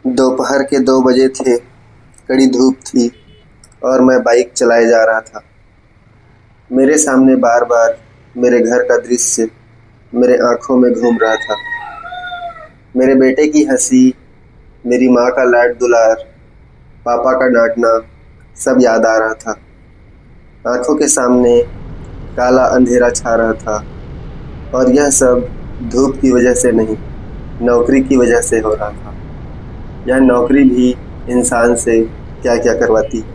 दोपहर के 2 बजे थे। कड़ी धूप थी और मैं बाइक चलाए जा रहा था। मेरे सामने बार बार मेरे घर का दृश्य मेरे आँखों में घूम रहा था। मेरे बेटे की हंसी, मेरी माँ का लाड दुलार, पापा का डांटना सब याद आ रहा था। आँखों के सामने काला अंधेरा छा रहा था और यह सब धूप की वजह से नहीं, नौकरी की वजह से हो रहा था। यह नौकरी भी इंसान से क्या क्या करवाती है।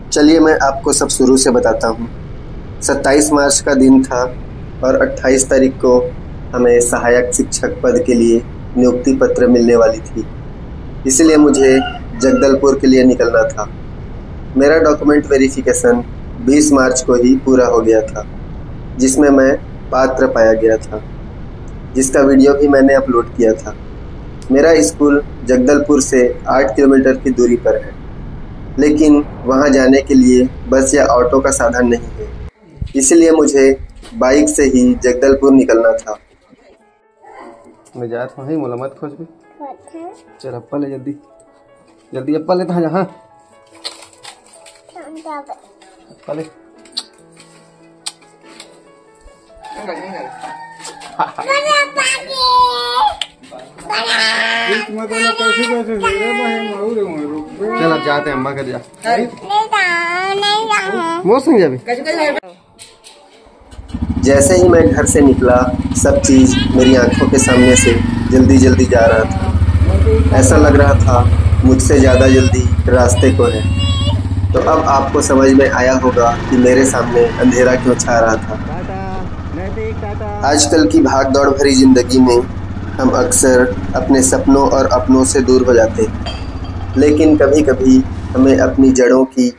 चलिए मैं आपको सब शुरू से बताता हूँ। 27 मार्च का दिन था और 28 तारीख को हमें सहायक शिक्षक पद के लिए नियुक्ति पत्र मिलने वाली थी। इसलिए मुझे जगदलपुर के लिए निकलना था। मेरा डॉक्यूमेंट वेरिफिकेशन 20 मार्च को ही पूरा हो गया था, जिसमें मैं पात्र पाया गया था, जिसका वीडियो भी मैंने अपलोड किया था। मेरा स्कूल जगदलपुर से 8 किलोमीटर की दूरी पर है, लेकिन वहां जाने के लिए बस या ऑटो का साधन नहीं है। इसलिए मुझे बाइक से ही जगदलपुर निकलना था। मैं जात हूँ मोला मत खोज भी। चल अप्पा ले जल्दी जल्दी अप्पा ले जहाँ अप्पा ले। चल अब जाते हैं अम्मा कर जा मौसम जाबे। जैसे ही मैं घर से निकला, सब चीज़ मेरी आंखों के सामने से जल्दी जल्दी जा रहा था। ऐसा लग रहा था मुझसे ज़्यादा जल्दी रास्ते को है। तो अब आपको समझ में आया होगा कि मेरे सामने अंधेरा क्यों छा रहा था। आजकल की भागदौड़ भरी ज़िंदगी में हम अक्सर अपने सपनों और अपनों से दूर हो जाते हैं, लेकिन कभी कभी हमें अपनी जड़ों की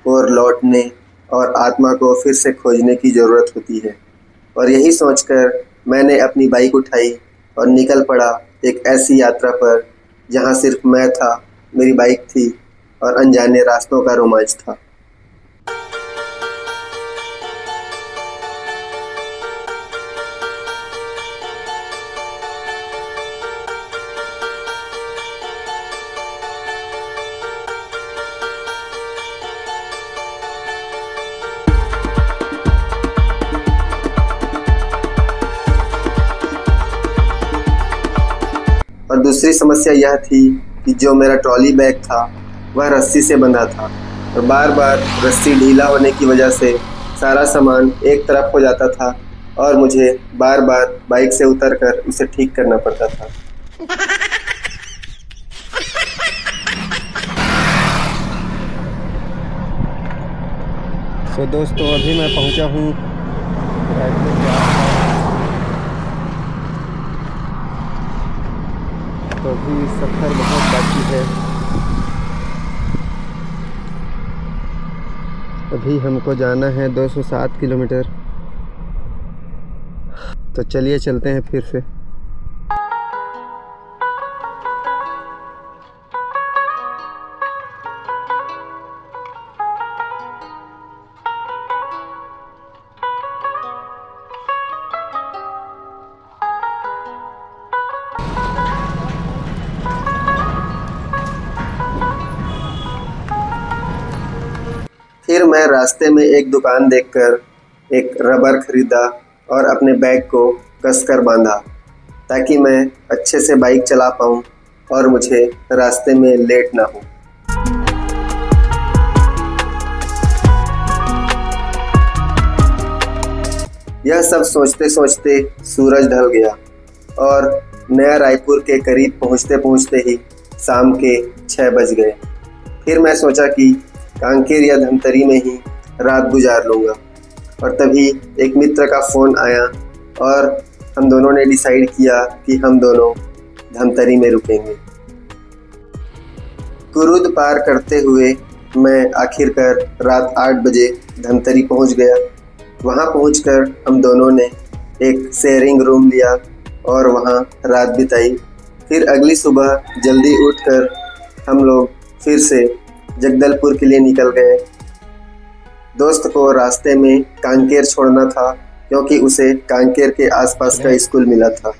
ओर लौटने और आत्मा को फिर से खोजने की ज़रूरत होती है। और यही सोचकर मैंने अपनी बाइक उठाई और निकल पड़ा एक ऐसी यात्रा पर जहां सिर्फ मैं था, मेरी बाइक थी और अनजाने रास्तों का रोमांच था। और दूसरी समस्या यह थी कि जो मेरा ट्रॉली बैग था वह रस्सी से बंधा था और बार बार रस्सी ढीला होने की वजह से सारा सामान एक तरफ हो जाता था और मुझे बार बार बाइक से उतरकर उसे ठीक करना पड़ता था। तो दोस्तों अभी मैं पहुंचा हूँ तो अभी सफ़र बहुत बाकी है। अभी हमको जाना है 207 किलोमीटर। तो चलिए चलते हैं फिर से। फिर मैं रास्ते में एक दुकान देखकर एक रबर खरीदा और अपने बैग को कसकर बांधा ताकि मैं अच्छे से बाइक चला पाऊँ और मुझे रास्ते में लेट ना हो। यह सब सोचते सोचते सूरज ढल गया और नया रायपुर के करीब पहुँचते पहुँचते ही शाम के 6 बज गए। फिर मैं सोचा कि कांकेर या धमतरी में ही रात गुजार लूँगा और तभी एक मित्र का फ़ोन आया और हम दोनों ने डिसाइड किया कि हम दोनों धमतरी में रुकेंगे। कुरुद पार करते हुए मैं आखिरकार रात 8 बजे धमतरी पहुंच गया। वहां पहुंचकर हम दोनों ने एक शेयरिंग रूम लिया और वहां रात बिताई। फिर अगली सुबह जल्दी उठकर हम लोग फिर से जगदलपुर के लिए निकल गए। दोस्त को रास्ते में कांकेर छोड़ना था क्योंकि उसे कांकेर के आसपास का स्कूल मिला था।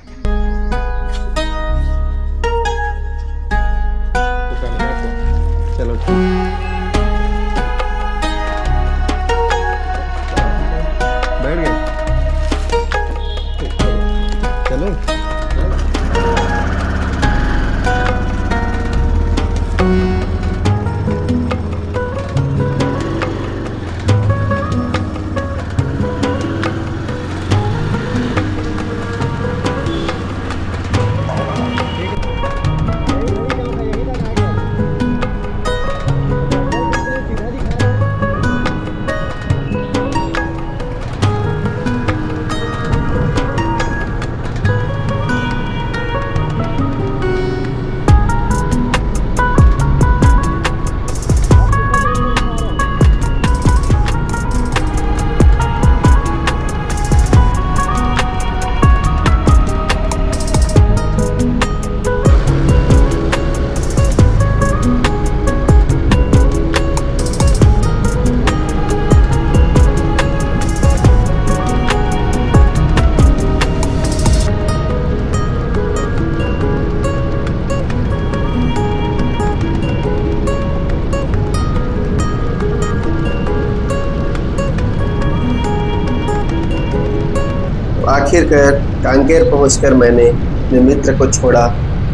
आखिरकार कांकेर पहुंचकर मैंने अपने मित्र को छोड़ा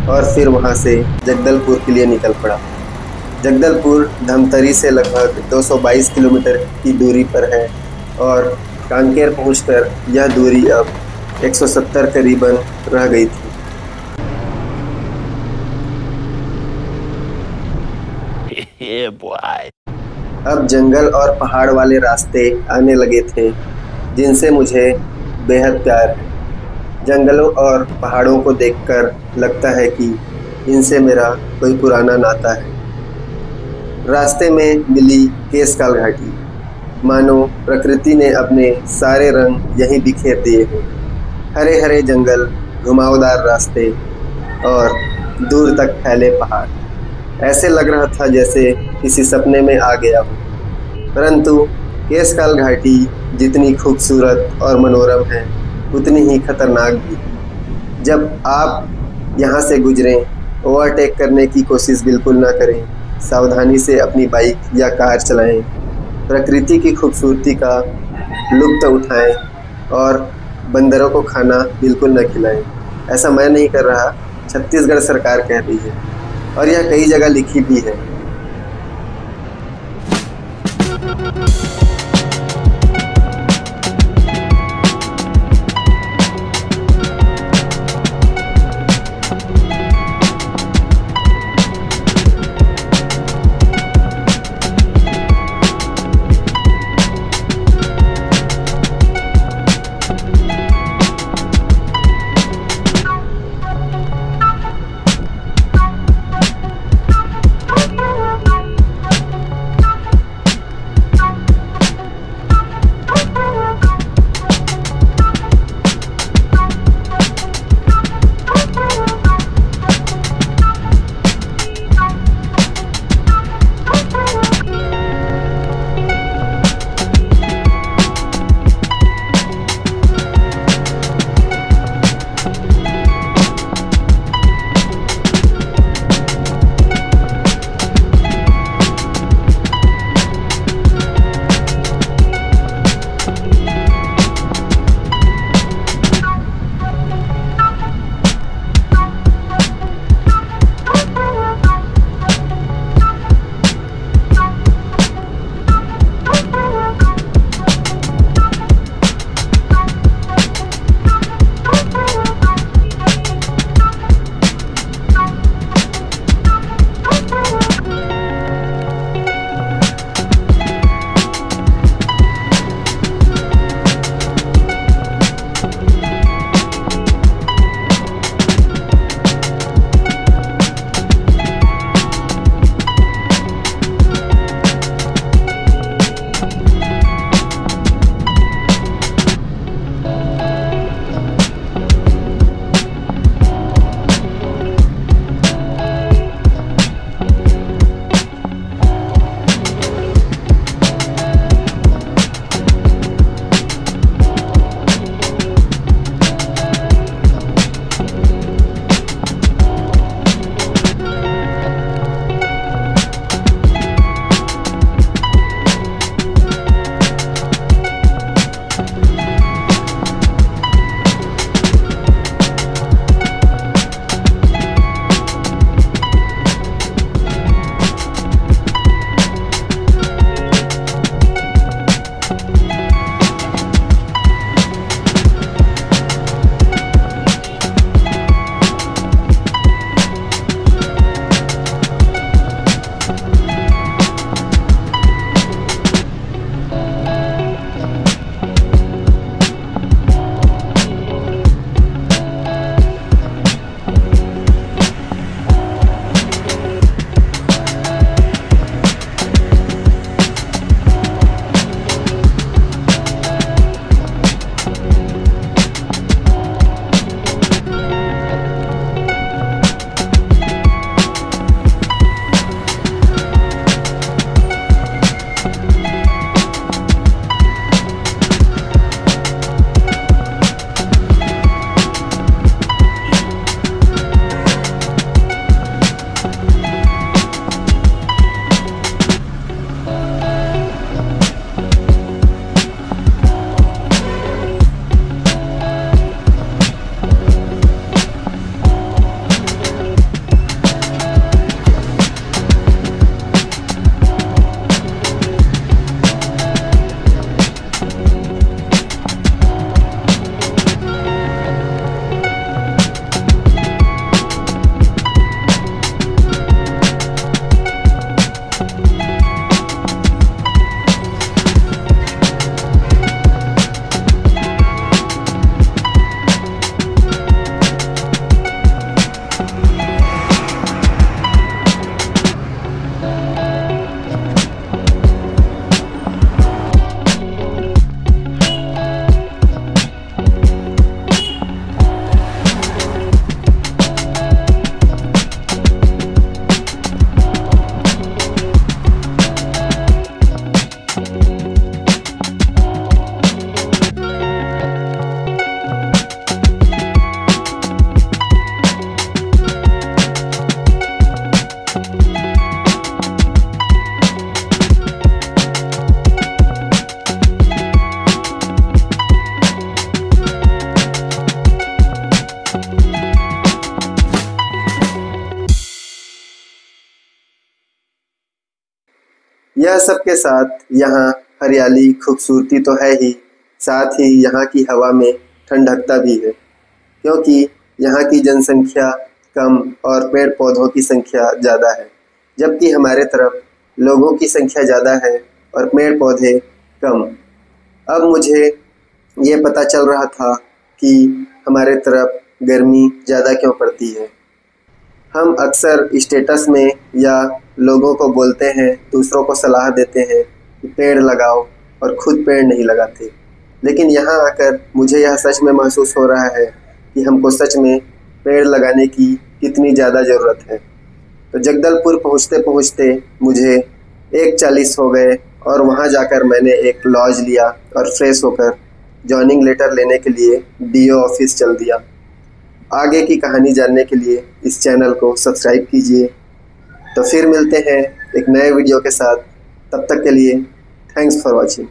और फिर वहां से जगदलपुर के लिए निकल पड़ा। जगदलपुर धमतरी से लगभग 222 किलोमीटर की दूरी पर है और कांकेर पहुंचकर यह दूरी अब 170 करीबन रह गई थी। अब जंगल और पहाड़ वाले रास्ते आने लगे थे जिनसे मुझे बेहद प्यार है। जंगलों और पहाड़ों को देखकर लगता है कि इनसे मेरा कोई पुराना नाता है। रास्ते में मिली केशकाल घाटी, मानो प्रकृति ने अपने सारे रंग यहीं बिखेर दिए हैं। हरे हरे जंगल, घुमावदार रास्ते और दूर तक फैले पहाड़। ऐसे लग रहा था जैसे किसी सपने में आ गया हूँ। परंतु केशकाल घाटी जितनी खूबसूरत और मनोरम है उतनी ही खतरनाक भी। जब आप यहाँ से गुजरें, ओवरटेक करने की कोशिश बिल्कुल ना करें। सावधानी से अपनी बाइक या कार चलाएं, प्रकृति की खूबसूरती का लुत्फ़ उठाएं और बंदरों को खाना बिल्कुल न खिलाएं। ऐसा मैं नहीं कर रहा, छत्तीसगढ़ सरकार कह रही है और यह कई जगह लिखी भी है। यह सब के साथ यहाँ हरियाली खूबसूरती तो है ही, साथ ही यहाँ की हवा में ठंडकता भी है, क्योंकि यहाँ की जनसंख्या कम और पेड़ पौधों की संख्या ज़्यादा है, जबकि हमारे तरफ लोगों की संख्या ज़्यादा है और पेड़ पौधे कम। अब मुझे ये पता चल रहा था कि हमारे तरफ गर्मी ज़्यादा क्यों पड़ती है। हम अक्सर स्टेटस में या लोगों को बोलते हैं, दूसरों को सलाह देते हैं कि पेड़ लगाओ, और खुद पेड़ नहीं लगाते। लेकिन यहाँ आकर मुझे यह सच में महसूस हो रहा है कि हमको सच में पेड़ लगाने की कितनी ज़्यादा ज़रूरत है। तो जगदलपुर पहुँचते पहुँचते मुझे 1:40 हो गए और वहाँ जाकर मैंने एक लॉज लिया और फ्रेश होकर जॉइनिंग लेटर लेने के लिए डीओ ऑफिस चल दिया। आगे की कहानी जानने के लिए इस चैनल को सब्सक्राइब कीजिए। तो फिर मिलते हैं एक नए वीडियो के साथ, तब तक के लिए थैंक्स फॉर वॉचिंग।